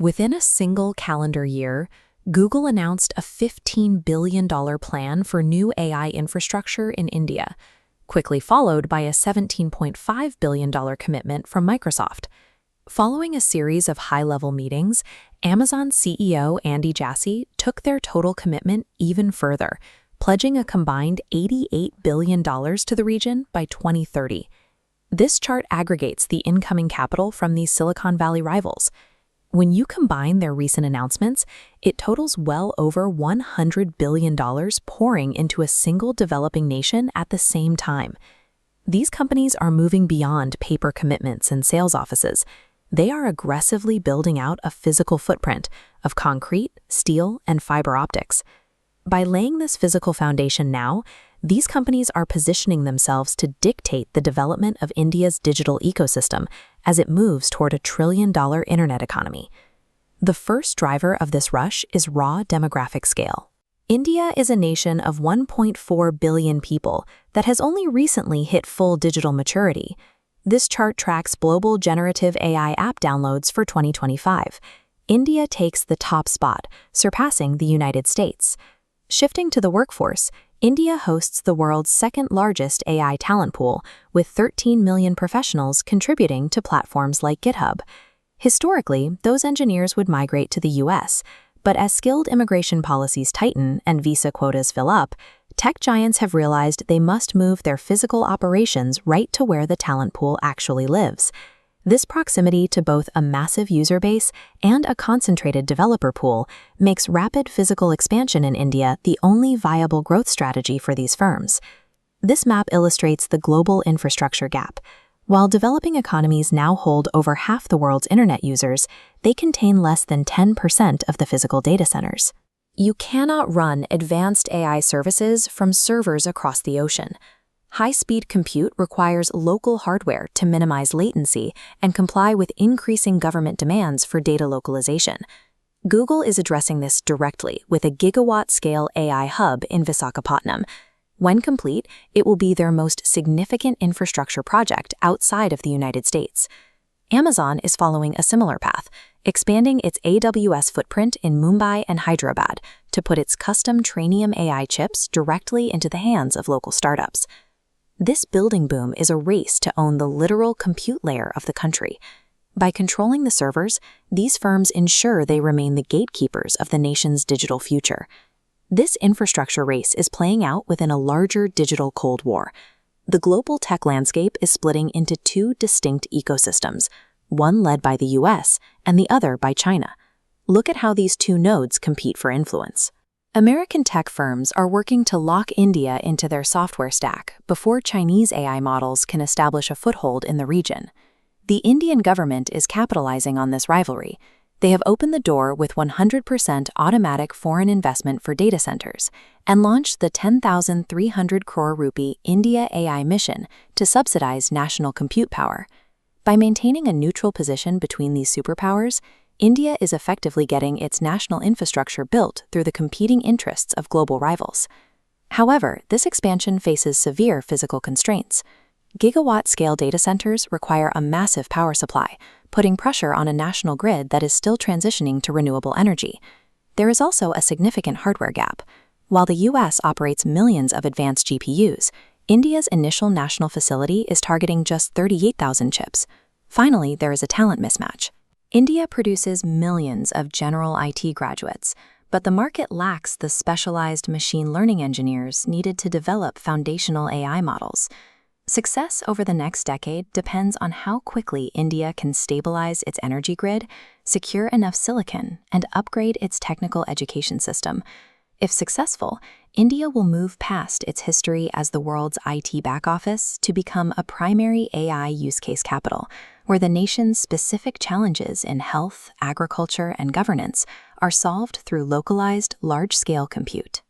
Within a single calendar year, Google announced a $15 billion plan for new AI infrastructure in India, quickly followed by a $17.5 billion commitment from Microsoft. Following a series of high-level meetings, Amazon CEO Andy Jassy took their total commitment even further, pledging a combined $88 billion to the region by 2030. This chart aggregates the incoming capital from these Silicon Valley rivals. When you combine their recent announcements, it totals well over $100 billion pouring into a single developing nation at the same time. These companies are moving beyond paper commitments and sales offices. They are aggressively building out a physical footprint of concrete, steel, and fiber optics. By laying this physical foundation now, these companies are positioning themselves to dictate the development of India's digital ecosystem as it moves toward a trillion-dollar internet economy. The first driver of this rush is raw demographic scale. India is a nation of 1.4 billion people that has only recently hit full digital maturity. This chart tracks global generative AI app downloads for 2025. India takes the top spot, surpassing the United States. Shifting to the workforce, India hosts the world's second-largest AI talent pool, with 13 million professionals contributing to platforms like GitHub. Historically, those engineers would migrate to the US, but as skilled immigration policies tighten and visa quotas fill up, tech giants have realized they must move their physical operations right to where the talent pool actually lives. This proximity to both a massive user base and a concentrated developer pool makes rapid physical expansion in India the only viable growth strategy for these firms. This map illustrates the global infrastructure gap. While developing economies now hold over half the world's internet users, they contain less than 10% of the physical data centers. You cannot run advanced AI services from servers across the ocean. High-speed compute requires local hardware to minimize latency and comply with increasing government demands for data localization. Google is addressing this directly with a gigawatt-scale AI hub in Visakhapatnam. When complete, it will be their most significant infrastructure project outside of the United States. Amazon is following a similar path, expanding its AWS footprint in Mumbai and Hyderabad to put its custom Trainium AI chips directly into the hands of local startups. This building boom is a race to own the literal compute layer of the country. By controlling the servers, these firms ensure they remain the gatekeepers of the nation's digital future. This infrastructure race is playing out within a larger digital Cold War. The global tech landscape is splitting into two distinct ecosystems, one led by the US and the other by China. Look at how these two nodes compete for influence. American tech firms are working to lock India into their software stack before Chinese AI models can establish a foothold in the region. The Indian government is capitalizing on this rivalry. They have opened the door with 100% automatic foreign investment for data centers and launched the 10,300 crore rupee India AI mission to subsidize national compute power. By maintaining a neutral position between these superpowers, India is effectively getting its national infrastructure built through the competing interests of global rivals. However, this expansion faces severe physical constraints. Gigawatt-scale data centers require a massive power supply, putting pressure on a national grid that is still transitioning to renewable energy. There is also a significant hardware gap. While the US operates millions of advanced GPUs, India's initial national facility is targeting just 38,000 chips. Finally, there is a talent mismatch. India produces millions of general IT graduates, but the market lacks the specialized machine learning engineers needed to develop foundational AI models. Success over the next decade depends on how quickly India can stabilize its energy grid, secure enough silicon, and upgrade its technical education system. If successful, India will move past its history as the world's IT back office to become a primary AI use case capital, where the nation's specific challenges in health, agriculture, and governance are solved through localized, large-scale compute.